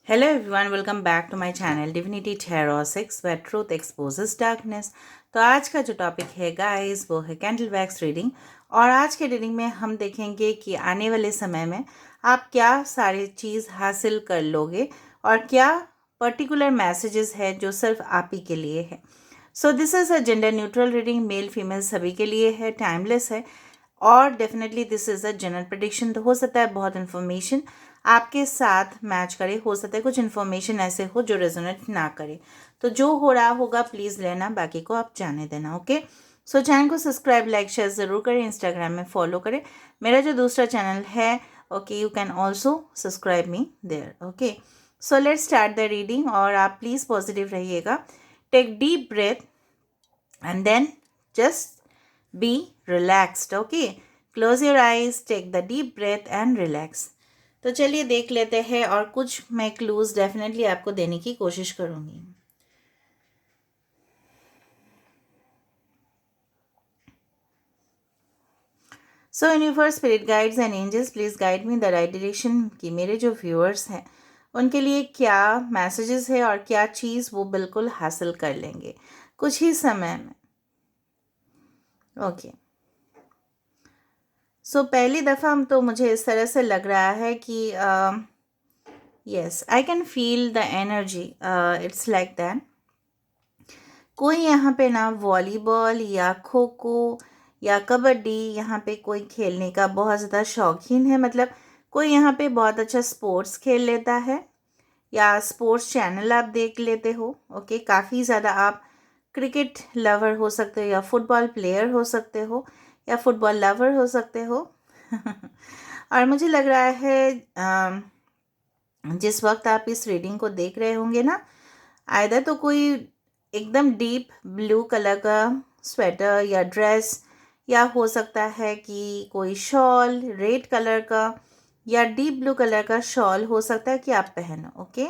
Hello everyone, welcome back to my channel Divinity Tarot 6 where truth exposes darkness। तो आज का जो topic है गाइस वो है कैंडल वैक्स रीडिंग। और आज के रीडिंग में हम देखेंगे कि आने वाले समय में आप क्या सारी चीज़ हासिल कर लोगे और क्या पर्टिकुलर मैसेजेस है जो सिर्फ आप ही के लिए है। So this is a gender neutral reading, male female सभी के लिए है, टाइमलेस है और definitely this is a general prediction. तो हो सकता है बहुत इन्फॉर्मेशन आपके साथ मैच करे, हो सकता है कुछ इन्फॉर्मेशन ऐसे हो जो रेजोनेट ना करे। तो जो हो रहा होगा प्लीज़ लेना, बाकी को आप जाने देना। ओके, सो चैनल को सब्सक्राइब लाइक शेयर ज़रूर करें, इंस्टाग्राम में फॉलो करें। मेरा जो दूसरा चैनल है okay, you can also subscribe me there. Okay, so let's start the reading और आप प्लीज़ पॉजिटिव रहिएगा। Take deep breath and then just be relaxed। okay, close your eyes, take the deep breath and relax। तो चलिए देख लेते हैं और कुछ मैं क्लूज डेफिनेटली आपको देने की कोशिश करूंगी। So universe, spirit guides and angels, please guide me the right direction कि मेरे जो व्यूअर्स हैं उनके लिए क्या मैसेजेस है और क्या चीज़ वो बिल्कुल हासिल कर लेंगे कुछ ही समय में। ओके, सो पहली दफ़ा हम तो मुझे इस तरह से लग रहा है कि yes I can feel the energy, it's like that. कोई यहाँ पे ना वॉलीबॉल या खो खो या कबड्डी यहाँ पे कोई खेलने का बहुत ज़्यादा शौकीन है, मतलब कोई यहाँ पे बहुत अच्छा स्पोर्ट्स खेल लेता है या स्पोर्ट्स चैनल आप देख लेते हो। ओके, काफ़ी ज़्यादा आप क्रिकेट लवर हो सकते हो या फुटबॉल प्लेयर हो सकते हो या फुटबॉल लवर हो सकते हो। और मुझे लग रहा है जिस वक्त आप इस रीडिंग को देख रहे होंगे ना, आइदर तो कोई एकदम डीप ब्लू कलर का स्वेटर या ड्रेस, या हो सकता है कि कोई शॉल रेड कलर का या डीप ब्लू कलर का शॉल हो सकता है कि आप पहनो। ओके,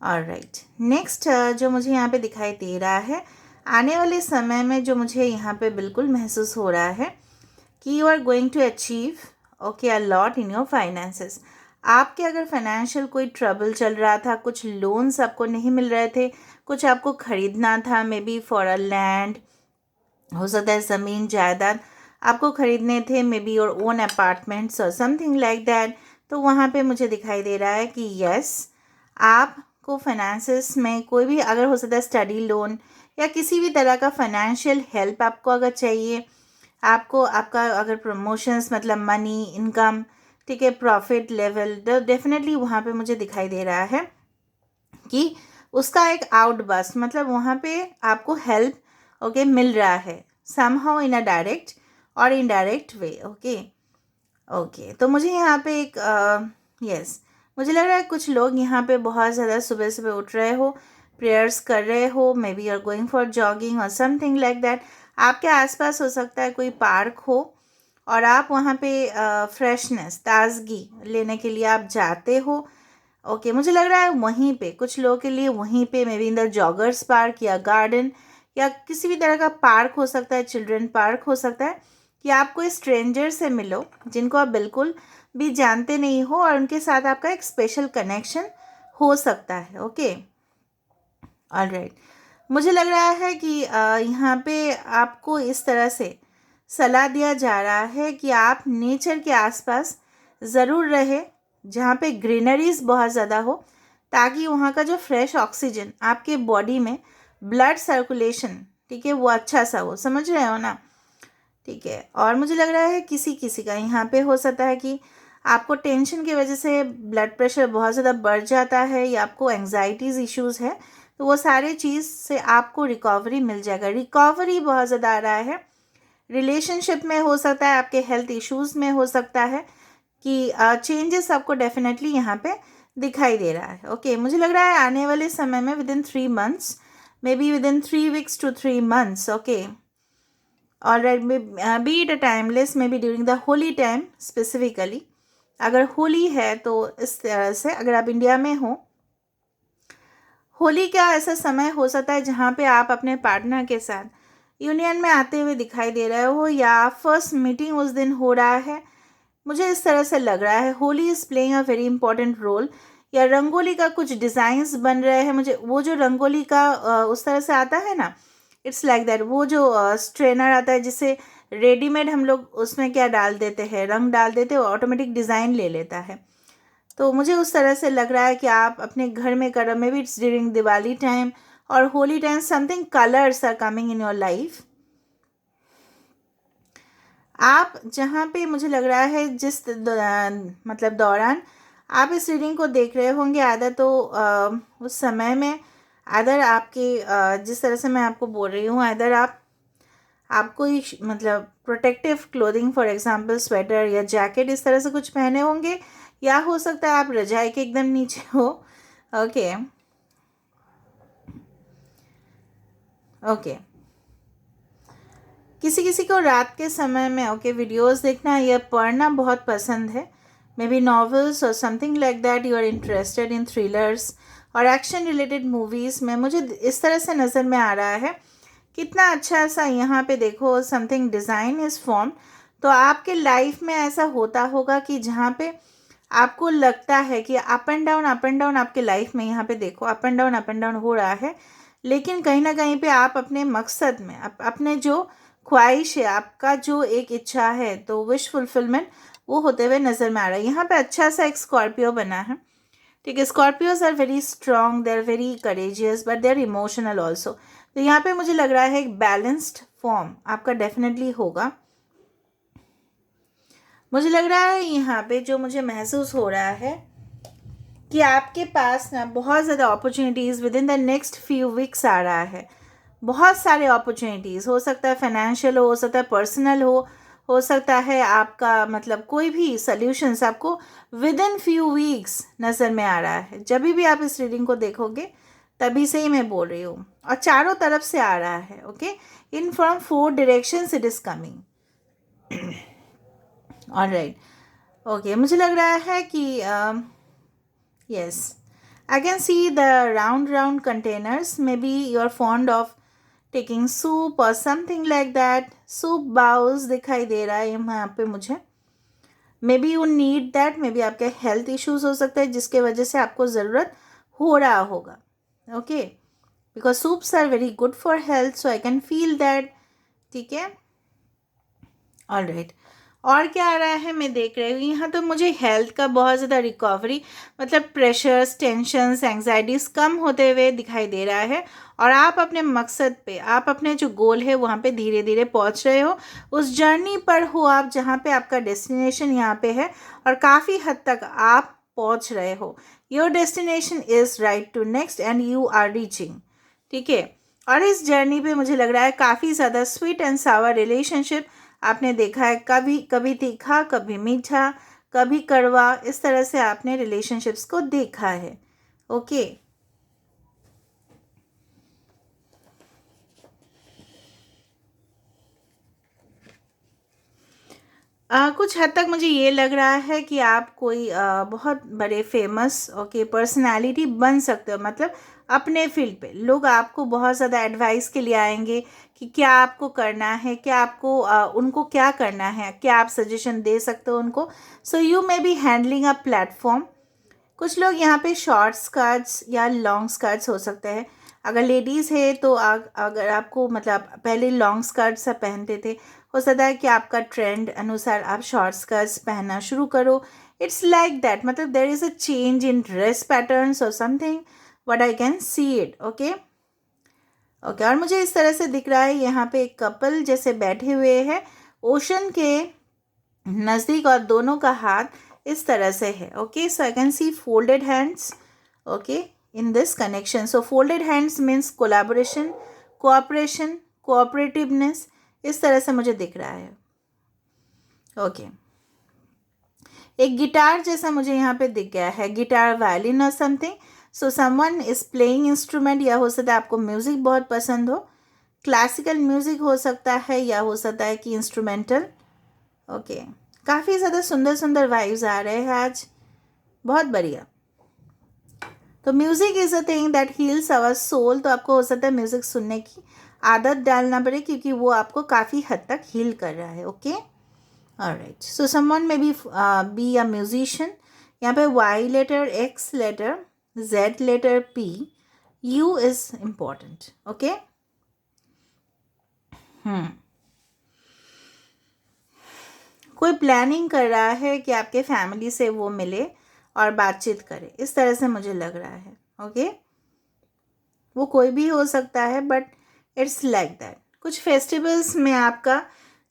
ऑलराइट, नेक्स्ट जो मुझे यहाँ पे दिखाई दे रहा है आने वाले समय में, जो मुझे यहाँ पे बिल्कुल महसूस हो रहा है कि you are going to achieve okay a lot in your finances. आपके अगर फाइनेंशियल कोई ट्रबल चल रहा था, कुछ लोन्स आपको नहीं मिल रहे थे, कुछ आपको खरीदना था, may be for a land, हो सकता है ज़मीन जायदाद आपको खरीदने थे, may be your own apartments और समथिंग लाइक दैट। तो वहाँ पे मुझे दिखाई दे रहा है कि यस, आपको फाइनेंसेस में कोई भी अगर हो सकता है स्टडी लोन या किसी भी तरह का फाइनेंशियल हेल्प आपको अगर चाहिए, आपको आपका अगर प्रमोशंस मतलब मनी इनकम, ठीक है, प्रॉफिट लेवल, डेफिनेटली वहाँ पे मुझे दिखाई दे रहा है कि उसका एक आउटबर्स्ट, मतलब वहाँ पे आपको हेल्प ओके मिल रहा है समहाउ इन अ डायरेक्ट और इनडायरेक्ट वे। ओके ओके, तो मुझे यहाँ पे एक यस मुझे लग रहा है कुछ लोग यहाँ पे बहुत ज़्यादा सुबह सुबह उठ रहे हो, प्रेयर्स कर रहे हो, maybe are going for jogging और समथिंग लाइक दैट। आपके आसपास हो सकता है कोई पार्क हो और आप वहाँ पे फ्रेशनेस ताजगी लेने के लिए आप जाते हो। ओके, मुझे लग रहा है वहीं पे कुछ लोगों के लिए वहीं पे may be in the joggers park या गार्डन या किसी भी तरह का पार्क हो सकता है, चिल्ड्रन पार्क हो सकता है, कि आप कोई स्ट्रेंजर से मिलो जिनको आप बिल्कुल भी जानते नहीं हो और उनके साथ आपका एक स्पेशल कनेक्शन हो सकता है। ओके, ऑलराइट, मुझे लग रहा है कि यहाँ पे आपको इस तरह से सलाह दिया जा रहा है कि आप नेचर के आसपास ज़रूर रहे जहाँ पे ग्रीनरीज बहुत ज़्यादा हो, ताकि वहाँ का जो फ्रेश ऑक्सीजन आपके बॉडी में ब्लड सर्कुलेशन, ठीक है, वो अच्छा सा हो, समझ रहे हो ना, ठीक है। और मुझे लग रहा है किसी किसी का यहाँ पे हो सकता है कि आपको टेंशन की वजह से ब्लड प्रेशर बहुत ज़्यादा बढ़ जाता है या आपको एंग्जाइटीज़ इश्यूज़ है, तो वो सारे चीज़ से आपको रिकवरी मिल जाएगा। रिकवरी बहुत ज़्यादा आ रहा है, रिलेशनशिप में हो सकता है, आपके हेल्थ इश्यूज़ में हो सकता है कि चेंजेस आपको डेफिनेटली यहाँ पे दिखाई दे रहा है। ओके, मुझे लग रहा है आने वाले समय में with in 3 months, may be with in 3 weeks to 3 months। Okay, alright, B it a timeless, may be during the Holi time specifically. अगर होली है तो इस तरह से, अगर आप इंडिया में हो, होली का ऐसा समय हो सकता है जहाँ पे आप अपने पार्टनर के साथ यूनियन में आते हुए दिखाई दे रहे हो या फर्स्ट मीटिंग उस दिन हो रहा है। मुझे इस तरह से लग रहा है Holi is playing a very important role या रंगोली का कुछ डिज़ाइंस बन रहे हैं, मुझे वो जो रंगोली का उस तरह से आता है ना, इट्स लाइक दैट, वो जो स्ट्रेनर आता है जिससे रेडीमेड हम लोग उसमें क्या डाल देते हैं, रंग डाल देते हैं, ऑटोमेटिक डिज़ाइन ले लेता है। तो मुझे उस तरह से लग रहा है कि आप अपने घर में कर, maybe it's during Diwali time और Holi time, something colours are coming in your life. आप जहाँ पे मुझे लग रहा है जिस मतलब दौरान आप इस रीडिंग को देख रहे होंगे, आदर तो उस समय में आदर आपके जिस तरह से मैं आपको बोल रही हूँ, आदर आपको मतलब protective clothing, for example sweater या जैकेट इस तरह से कुछ पहने होंगे, या हो सकता है आप रजाई के एकदम नीचे हो। ओके ओके किसी किसी को रात के समय में वीडियोस देखना या पढ़ना बहुत पसंद है, मे बी नॉवेल्स और something like that, you are interested in thrillers और एक्शन रिलेटेड मूवीज़ में, मुझे इस तरह से नज़र में आ रहा है। कितना अच्छा सा यहाँ पे देखो, समथिंग डिज़ाइन इज़ फॉर्म। तो आपके लाइफ में ऐसा होता होगा कि जहाँ पे आपको लगता है कि अप एंड डाउन आपके लाइफ में, यहाँ पे देखो अप एंड डाउन हो रहा है, लेकिन कहीं ना कहीं पे आप अपने मकसद में, अपने जो ख्वाहिश है, आपका जो एक इच्छा है, तो विश फुलफिलमेंट वो होते हुए नज़र में आ रहा है। यहाँ पे अच्छा सा एक स्कॉर्पियो बना है, ठीक है। Scorpios are very strong, they are very courageous, but they are emotional also. तो यहाँ पे मुझे लग रहा है एक बैलेंस्ड फॉर्म आपका डेफिनेटली होगा। मुझे लग रहा है यहाँ पे जो मुझे महसूस हो रहा है कि आपके पास ना बहुत ज़्यादा opportunities within the next few weeks आ रहा है। बहुत सारे अपॉर्चुनिटीज़, हो सकता है फाइनेंशियल हो सकता है पर्सनल हो सकता है आपका मतलब कोई भी सॉल्यूशंस आपको विद इन फ्यू वीक्स नज़र में आ रहा है। जब भी आप इस रीडिंग को देखोगे तभी से ही मैं बोल रही हूँ, और चारों तरफ से आ रहा है। Okay, in from 4 directions it is coming. Alright, okay, मुझे लग रहा है कि yes, I can see the round containers. Maybe you're fond of taking soup or something like that. Soup bowls दिखाई दे रहा है यहाँ पे मुझे। Maybe you need that. Maybe आपके health issues हो सकते हैं जिसके वजह से आपको ज़रूरत हो रहा होगा। Okay, because soups are very good for health, so I can feel that. ठीक है, ऑल राइट। और क्या आ रहा है मैं देख रही हूँ यहाँ, तो मुझे हेल्थ का बहुत ज़्यादा रिकवरी, मतलब प्रेशर्स, टेंशन्स, एंग्जाइटीज़ कम होते हुए दिखाई दे रहा है, और आप अपने मकसद पे, आप अपने जो गोल है वहाँ पे धीरे धीरे पहुँच रहे हो, उस जर्नी पर हो आप जहाँ पे आपका डेस्टिनेशन यहाँ पे है, और काफ़ी हद तक आप पहुँच रहे हो। Your destination is right to next and you are reaching, ठीक है। और इस जर्नी पे मुझे लग रहा है काफ़ी ज़्यादा स्वीट एंड सावर रिलेशनशिप आपने देखा है, कभी कभी तीखा, कभी मीठा, कभी कड़वा, इस तरह से आपने रिलेशनशिप्स को देखा है। ओके, कुछ हद तक मुझे ये लग रहा है कि आप कोई बहुत बड़े फेमस पर्सनालिटी बन सकते हो। मतलब अपने फील्ड पे लोग आपको बहुत ज़्यादा एडवाइस के लिए आएंगे कि क्या आपको करना है, क्या आपको उनको क्या करना है, क्या आप सजेशन दे सकते हो उनको। So you may be handling a platform. कुछ लोग यहाँ पे शॉर्ट स्कर्ट्स या लॉन्ग स्कर्ट्स हो सकते हैं। अगर लेडीज़ है तो अगर आपको मतलब पहले लॉन्ग स्कर्ट्स आप पहनते थे, हो सकता है कि आपका ट्रेंड अनुसार आप शॉर्ट स्कर्ट्स पहनना शुरू करो। इट्स लाइक दैट, मतलब there is a change in dress patterns और something, what I can see it. Okay okay, और मुझे इस तरह से दिख रहा है यहाँ पे एक कपल जैसे बैठे हुए हैं ओशन के नज़दीक, और दोनों का हाथ इस तरह से है। Okay, so I can C folded hands okay in this connection. So folded hands means collaboration, cooperation, cooperativeness, इस तरह से मुझे दिख रहा है। ओके, एक गिटार जैसा मुझे यहाँ पे दिख गया है, गिटार, वायलिन और something. So someone is playing instrument, या हो सकता है आपको म्यूज़िक बहुत पसंद हो, क्लासिकल म्यूज़िक हो सकता है, या हो सकता है कि इंस्ट्रूमेंटल। ओके, काफ़ी ज़्यादा सुंदर सुंदर वाइब्स आ रहे हैं आज, बहुत बढ़िया। तो music is a thing that heals our soul. तो आपको हो सकता है म्यूज़िक सुनने की आदत डालना पड़े, क्योंकि वो आपको काफ़ी हद तक हील कर रहा है। Okay, alright, so someone maybe a musician, यहाँ पे Y letter, X letter, Z letter, P, U is important. Okay. कोई प्लानिंग कर रहा है कि आपके फैमिली से वो मिले और बातचीत करे, इस तरह से मुझे लग रहा है. ओके. वो कोई भी हो सकता है, बट इट्स लाइक दैट. कुछ फेस्टिवल्स में आपका,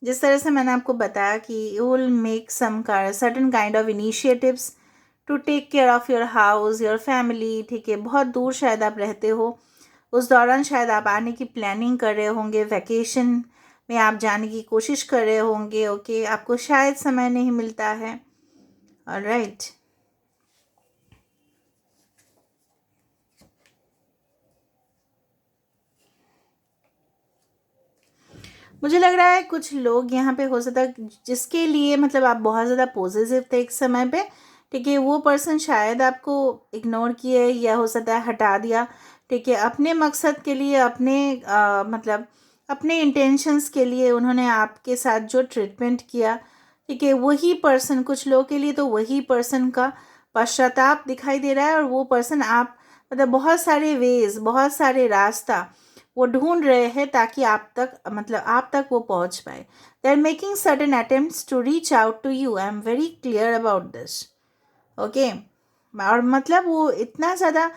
जिस तरह से मैंने आपको बताया कि you will make some certain kind of initiatives to take care of your house, your family. ठीक है, बहुत दूर शायद आप रहते हो, उस दौरान शायद आप आने की प्लानिंग कर रहे होंगे, वैकेशन में आप जाने की कोशिश कर रहे होंगे. ओके. आपको शायद समय नहीं मिलता है. ऑलराइट. मुझे लग रहा है कुछ लोग यहाँ पे हो सकता है जिसके लिए मतलब आप बहुत ज़्यादा पॉजिटिव थे एक समय पे. ठीक है, वो पर्सन शायद आपको इग्नोर किए या हो सकता है हटा दिया. ठीक है, अपने मकसद के लिए, अपने मतलब अपने इंटेंशंस के लिए उन्होंने आपके साथ जो ट्रीटमेंट किया, ठीक है, वही पर्सन, कुछ लोगों के लिए तो वही पर्सन का पश्चाताप दिखाई दे रहा है. और वो पर्सन आप मतलब बहुत सारे वेज, बहुत सारे रास्ता वो ढूंढ रहे हैं ताकि आप तक, मतलब आप तक वो पहुंच पाए. They are making certain attempts to reach out to you. I am very clear about this. Okay. और मतलब वो इतना ज़्यादा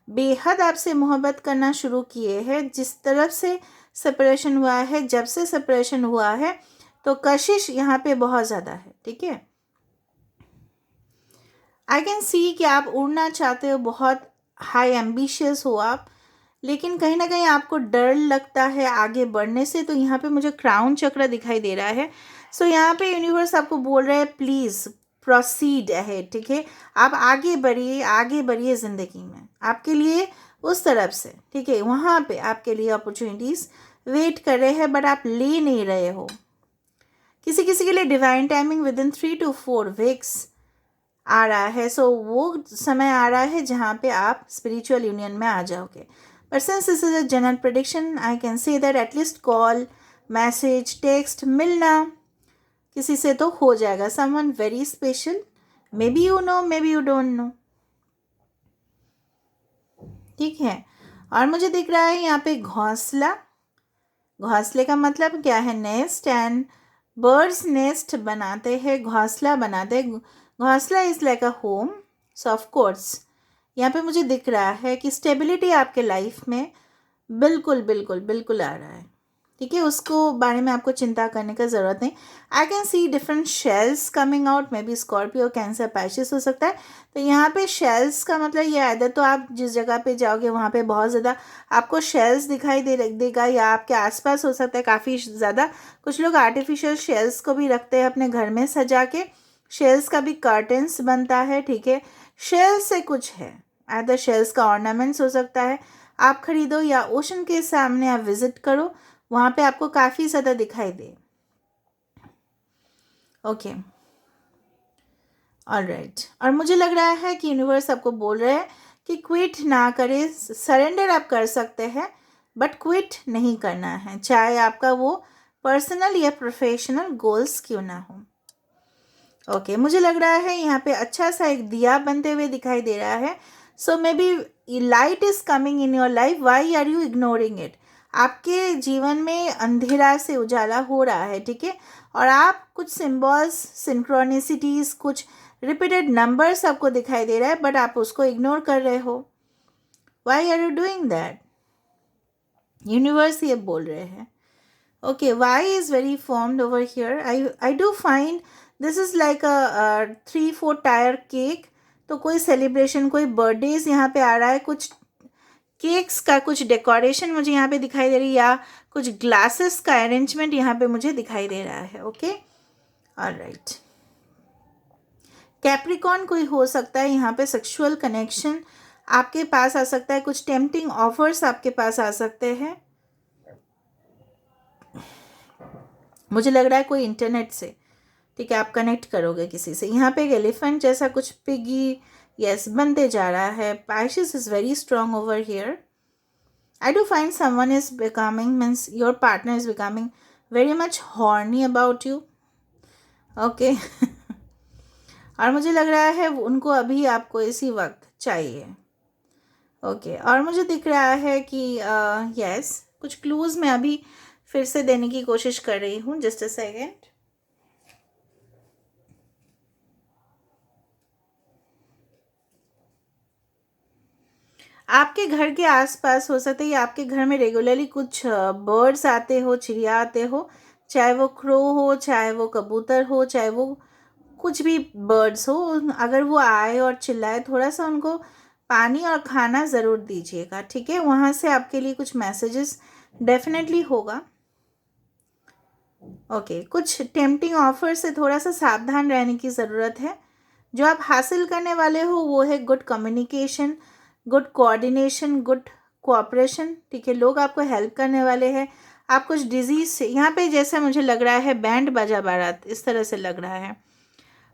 बेहद आपसे मोहब्बत करना शुरू किए हैं. जिस तरफ से सेपरेशन हुआ है, जब से सेपरेशन हुआ है, तो कशिश यहाँ पे बहुत ज़्यादा है. ठीक है, आई कैन सी कि आप उड़ना चाहते हो, बहुत हाई एम्बिशियस हो आप, लेकिन कहीं ना कहीं आपको डर लगता है आगे बढ़ने से. तो यहाँ पे मुझे क्राउन चक्र दिखाई दे रहा है. सो यहाँ पे यूनिवर्स आपको बोल रहा है प्लीज़ प्रोसीड अहेड. ठीक है, आप आगे बढ़िए, आगे बढ़िए ज़िंदगी में, आपके लिए उस तरफ से. ठीक है, वहाँ पे आपके लिए अपॉर्चुनिटीज़ वेट कर रहे हैं, बट आप ले नहीं रहे हो. किसी किसी के लिए divine timing with in 3 to 4 weeks आ रहा है. सो वो समय आ रहा है जहाँ पे आप स्पिरिचुअल यूनियन में आ जाओगे. But since this is a general prediction, I can say that at least call, message, text, मिलना किसी से तो हो जाएगा. Someone very special, may be you know, may be you don't know. ठीक है. और मुझे दिख रहा है यहाँ पे घोंसला. घोंसले का मतलब क्या है? नेस्ट. एंड बर्ड्स नेस्ट बनाते हैं, घोंसला बनाते हैं. घोंसला is like a home. So of course यहाँ पे मुझे दिख रहा है कि स्टेबिलिटी आपके लाइफ में बिल्कुल बिल्कुल बिल्कुल आ रहा है. ठीक है, उसको बारे में आपको चिंता करने का ज़रूरत नहीं. I can see different shells coming out. Maybe Scorpio, Cancer, Pisces हो सकता है. तो यहाँ पे शेल्स का मतलब ये आया, तो आप जिस जगह पे जाओगे वहाँ पे बहुत ज़्यादा आपको शेल्स दिखाई देगा, या आपके आसपास हो सकता है काफ़ी ज़्यादा. कुछ लोग आर्टिफिशियल शेल्स को भी रखते हैं अपने घर में सजा के. शेल्स का भी कर्टन्स बनता है. ठीक है, शेल्स से कुछ है, आइदर शेल्स का ऑर्नामेंट्स हो सकता है. आप खरीदो या ओशन के सामने आप विजिट करो, वहाँ पे आपको काफ़ी ज़्यादा दिखाई दे. ओके. ऑलराइट. और मुझे लग रहा है कि यूनिवर्स आपको बोल रहे हैं कि क्विट ना करे. सरेंडर आप कर सकते हैं, बट क्विट नहीं करना है, चाहे आपका वो पर्सनल या प्रोफेशनल गोल्स क्यों ना हो. ओके. मुझे लग रहा है यहाँ पे अच्छा सा एक दिया बनते हुए दिखाई दे रहा है. So maybe light is coming in your life. Why are you ignoring it? आपके जीवन में अंधेरा से उजाला हो रहा है. ठीक है, और आप कुछ सिम्बॉल्स, सिंक्रोनिसिटीज, कुछ रिपीटेड नंबर्स आपको दिखाई दे रहा है, बट आप उसको इग्नोर कर रहे हो. Why are you doing that? Universe ये बोल रहे हैं. Okay, Y is very formed over here. I do find this is like a 3-4 tier cake. तो कोई सेलिब्रेशन, कोई बर्थडेज यहाँ पे आ रहा है. कुछ केक्स का कुछ डेकोरेशन मुझे यहाँ पे दिखाई दे रही है, या कुछ ग्लासेस का अरेंजमेंट यहाँ पे मुझे दिखाई दे रहा है. ओके. ऑलराइट. कैप्रिकॉन कोई हो सकता है यहाँ पे. सेक्सुअल कनेक्शन आपके पास आ सकता है. कुछ टेम्पटिंग ऑफर्स आपके पास आ सकते हैं. मुझे लग रहा है कोई इंटरनेट से, ठीक है, आप कनेक्ट करोगे किसी से. यहाँ पे एक एलिफेंट जैसा कुछ पिगी, यस, बनते जा रहा है. Pisces is very strong over here. I do find someone is becoming, means your partner is becoming very much horny about you. Okay. और मुझे लग रहा है उनको अभी आपको इसी वक्त चाहिए। ओके, और मुझे दिख रहा है कि यस, कुछ क्लूज़ मैं अभी फिर से देने की कोशिश कर रही हूँ। Just a second. आपके घर के आसपास हो सकता है या आपके घर में रेगुलरली कुछ बर्ड्स आते हो, चिड़िया आते हो, चाहे वो क्रो हो, चाहे वो कबूतर हो, चाहे वो कुछ भी बर्ड्स हो। अगर वो आए और चिल्लाए, थोड़ा सा उनको पानी और खाना ज़रूर दीजिएगा, ठीक है। वहाँ से आपके लिए कुछ मैसेजेस डेफिनेटली होगा। ओके, कुछ टेम्पटिंग ऑफर से थोड़ा सा सावधान रहने की ज़रूरत है। जो आप हासिल करने वाले हो वो है good communication, good coordination, good cooperation, ठीक है। लोग आपको हेल्प करने वाले हैं। आप कुछ डिजीज़ से, यहाँ पे जैसे मुझे लग रहा है बैंड बाजा बारात, इस तरह से लग रहा है,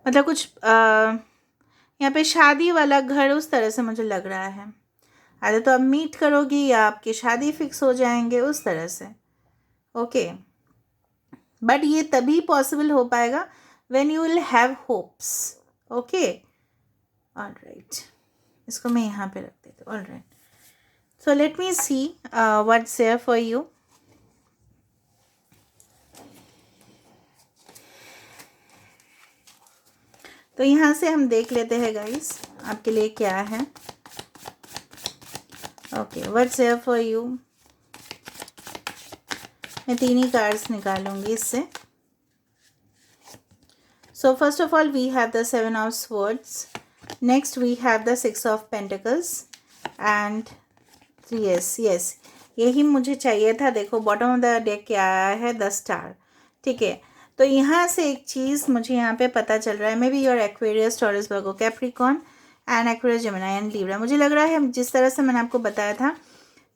मतलब कुछ यहाँ पे शादी वाला घर, उस तरह से मुझे लग रहा है। अरे तो आप मीट करोगी या आपकी शादी फिक्स हो जाएंगे, उस तरह से। ओके, बट ये तभी पॉसिबल हो पाएगा when you will have hopes. Okay, alright, इसको मैं यहाँ पे रख देती हूँ। Alright, so let me see what's there for you. तो यहाँ से हम देख लेते हैं गाइस आपके लिए क्या है। Okay, what's there for you. मैं 3 ही कार्ड्स निकालूंगी इससे। So first of all we have the 7 of swords, next we have the 6 of pentacles and yes, यही मुझे चाहिए था। देखो बॉटम ऑफ द डेक क्या आया है, द स्टार, ठीक है। तो यहाँ से एक चीज़ मुझे यहाँ पे पता चल रहा है, may be your Aquarius, taurus, Virgo, Capricorn and Aquarius, Gemini and Libra. मुझे लग रहा है जिस तरह से मैंने आपको बताया था,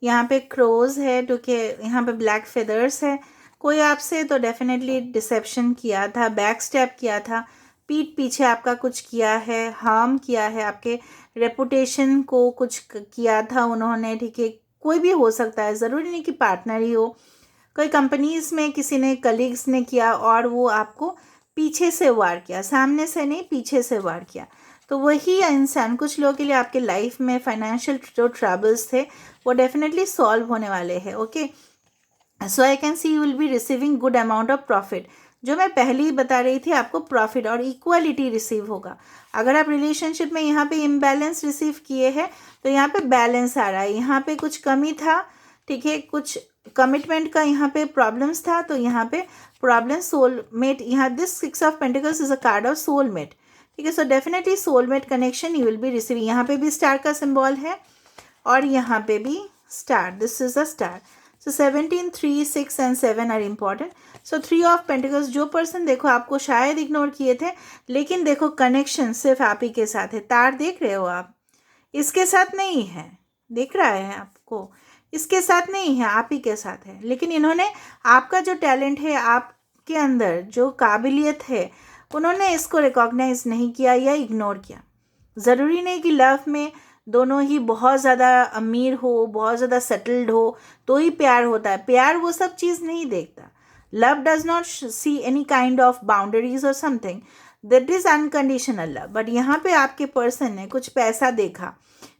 यहाँ पे क्रोज है, ठीक है, यहाँ पे ब्लैक फेदर्स है। कोई आपसे तो डेफिनेटली डिसेप्शन किया था, बैक स्टेप किया था, पीठ पीछे आपका कुछ किया है, हार्म किया है, आपके रेपुटेशन को कुछ किया था उन्होंने, ठीक है। कोई भी हो सकता है, ज़रूरी नहीं कि पार्टनर ही हो। कोई कंपनीज़ में किसी ने, कलीग्स ने किया और वो आपको पीछे से वार किया, सामने से नहीं, पीछे से वार किया। तो वही इंसान कुछ लोगों के लिए आपके लाइफ में फाइनेंशियल जो ट्रबल्स थे वो डेफिनेटली सॉल्व होने वाले हैं। Okay, so I can C you will be receiving good amount of profit. जो मैं पहले ही बता रही थी, आपको प्रॉफिट और इक्वालिटी रिसीव होगा। अगर आप रिलेशनशिप में यहाँ पे इम्बैलेंस रिसीव किए हैं तो यहाँ पे बैलेंस आ रहा है। यहाँ पे कुछ कमी था, ठीक है, कुछ कमिटमेंट का यहाँ पे प्रॉब्लम्स था, तो यहाँ पे प्रॉब्लम सोलमेट, यहाँ this 6 of pentacles is a card of soulmate, ठीक है। So definitely soulmate connection you will be receiving. यहाँ पे भी स्टार का सिंबल है और यहाँ पे भी star, this is a star. So 17, 3, 6 and 7 are important. So 3 of pentacles, जो पर्सन देखो आपको शायद इग्नोर किए थे, लेकिन देखो कनेक्शन सिर्फ आप ही के साथ है। तार देख रहे हो आप, इसके साथ नहीं है, दिख रहा है आपको, इसके साथ नहीं है, आप ही के साथ है। लेकिन इन्होंने आपका जो टैलेंट है, आपके अंदर जो काबिलियत है, उन्होंने इसको रिकॉग्नाइज नहीं किया या इग्नोर किया। ज़रूरी नहीं कि लव में दोनों ही बहुत ज़्यादा अमीर हो, बहुत ज़्यादा सेटल्ड हो तो ही प्यार होता है। प्यार वो सब चीज़ नहीं देखता। Love does not see any kind of boundaries और something, that is unconditional love. But यहाँ पे आपके पर्सन ने कुछ पैसा देखा,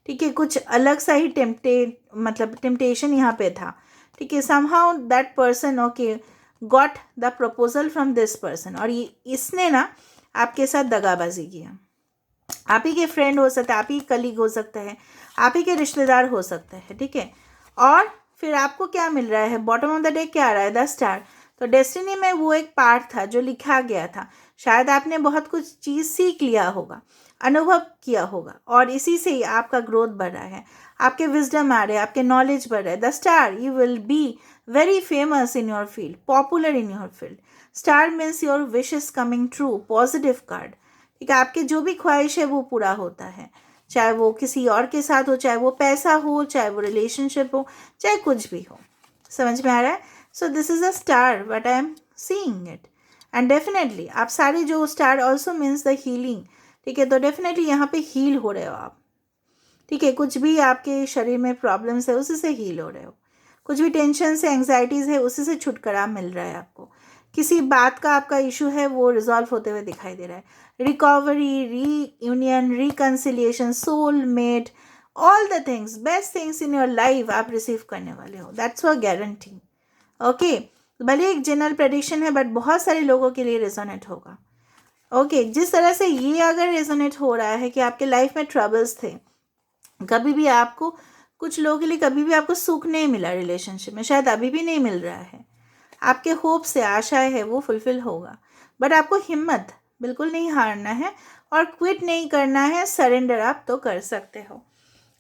ठीक है, कुछ अलग सा ही टेम्पटेशन यहाँ पे था, ठीक है। Somehow that person okay got the proposal from this person, और इसने ना आपके साथ दगाबाजी किया। आप ही के फ्रेंड हो सकता है, आप ही कलीग हो सकता है, आप ही के रिश्तेदार हो सकते हैं, ठीक है। और फिर आपको क्या मिल रहा है, बॉटम ऑफ द डे क्या आ रहा है, द स्टार। तो डेस्टिनी में वो एक पार्ट था जो लिखा गया था। शायद आपने बहुत कुछ चीज़ सीख लिया होगा, अनुभव किया होगा, और इसी से ही आपका ग्रोथ बढ़ रहा है, आपके विजडम आ रहे हैं, आपके नॉलेज बढ़ रहा है। The star, you will be very famous in your field, popular in your field. Star means your wishes coming true, positive card, ठीक है। आपकी जो भी ख्वाहिश है वो पूरा होता है, चाहे वो किसी और के साथ हो, चाहे वो पैसा हो, चाहे वो रिलेशनशिप हो, चाहे कुछ भी हो। समझ में आ रहा है? So this is a star but I am seeing it, and definitely आप सारे जो star also means the healing, ठीक है। तो डेफिनेटली यहाँ पे हील हो रहे हो आप, ठीक है। कुछ भी आपके शरीर में प्रॉब्लम्स है उसी से हील हो रहे हो, कुछ भी टेंशन से, एंग्जाइटीज़ है, उसी से छुटकारा मिल रहा है आपको, किसी बात का आपका इशू है वो रिजॉल्व होते हुए दिखाई दे रहा है. Recovery, reunion, reconciliation, soulmate, all the things, best things in your life आप रिसीव करने वाले हो. That's a guarantee. ओके, भले एक जनरल प्रेडिक्शन है बट बहुत सारे लोगों के लिए रेजोनेट होगा. ओके, जिस तरह से ये अगर रेजोनेट हो रहा है कि आपके लाइफ में ट्रबल्स थे, कभी भी आपको, कुछ लोगों के लिए कभी भी आपको सुख नहीं मिला रिलेशनशिप में, शायद अभी भी नहीं मिल रहा है, आपके होप से आशाएं है वो फुलफिल होगा. बट आपको हिम्मत बिल्कुल नहीं हारना है और क्विट नहीं करना है. सरेंडर आप तो कर सकते हो.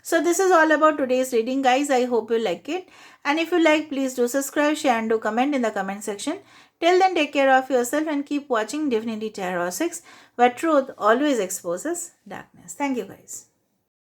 So this is all about today's reading, guys. I hope you like it. And if you like, please do subscribe, share and do comment in the comment section. Till then, take care of yourself and keep watching Divinity Tarot 6, where truth always exposes darkness. Thank you, guys.